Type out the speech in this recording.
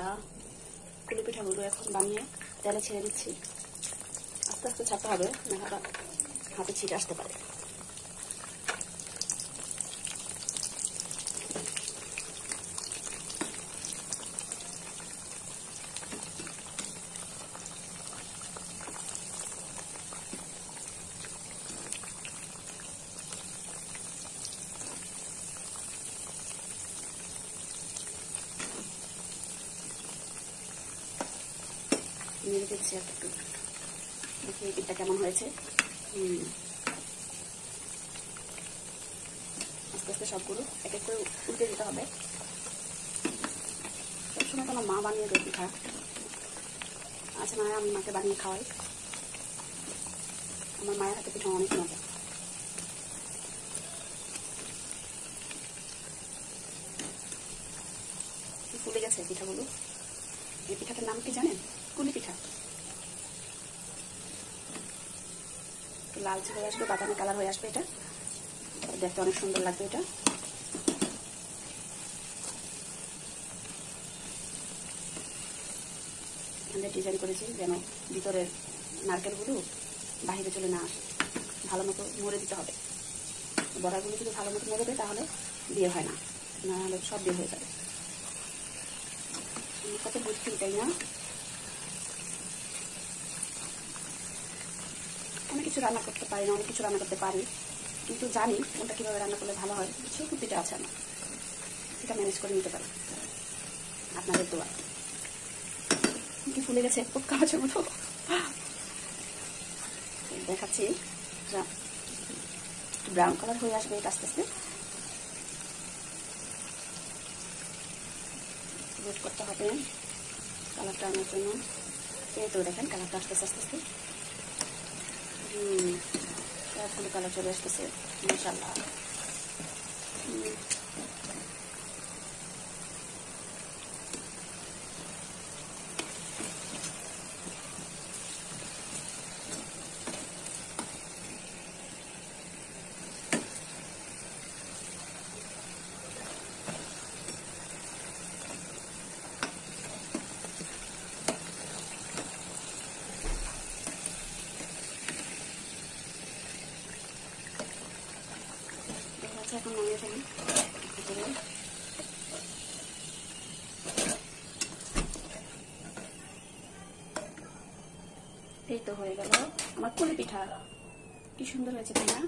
বিসমিল্লাহ। কুলি পিঠাগুলো এখন বানিয়ে তেলে ছেড়ে দিচ্ছি। আস্তে আস্তে ছাড়তে হবে, নাহলে হাতে ছিটে আসতে পারে। নেড়ে দিচ্ছি একটু, দেখি এই পিঠটা কেমন হয়েছে। আস্তে আস্তে সবগুলো এক এক করে উল্টে দিতে হবে। সবসময় কোনো মা বানিয়ে দেয় পিঠা, আচ্ছা না আমি মাকে বানিয়ে খাওয়াই। আমার মায়ের হাতে পিঠা অনেক মজা। ফুলে গেছে পিঠাগুলো। এই পিঠাটার নাম কি জানেন? কুলি পিঠা। লালচে হয়ে আসবে, বাদামি কালার হয়ে আসবে, এটা দেখতে অনেক সুন্দর লাগবে। এটা এখানে ডিজাইন করেছি যেন ভিতরের নারকেলগুলো বাহিরে চলে না আসে। ভালো মতো মরে দিতে হবে। বড়াগুলো যদি ভালো মতো মরে দেয় তাহলে বিয়ে হয় না, নাহলে সব বিয়ে হয়ে যাবে। কত বুঝছি, তাই না? অনেক কিছু রান্না করতে পারি না, অনেক কিছু রান্না করতে পারি, কিন্তু জানি কোনটা কীভাবে রান্না করলে ভালো হয়। সেই টুপিটা আছে আমার, সেটা ম্যানেজ করে নিতে পারি। আপনাদের দোয়া। কি ফুলে গেছে পোক্কা মাছের মতো। দেখাচ্ছি, ব্রাউন কালার হয়ে আসবে এটা আস্তে আস্তে। ওয়েট করতে হবে কালারটা আনার জন্য। এই তো দেখেন কালারটা আসতেছে আস্তে আস্তে। সবগুলো কালার চলে আসতেছে, মাশাআল্লাহ। এখন নামিয়ে ফেলি। এই তো হয়ে গেল আমার কুলি পিঠা। কি সুন্দর হয়েছে, তাই না?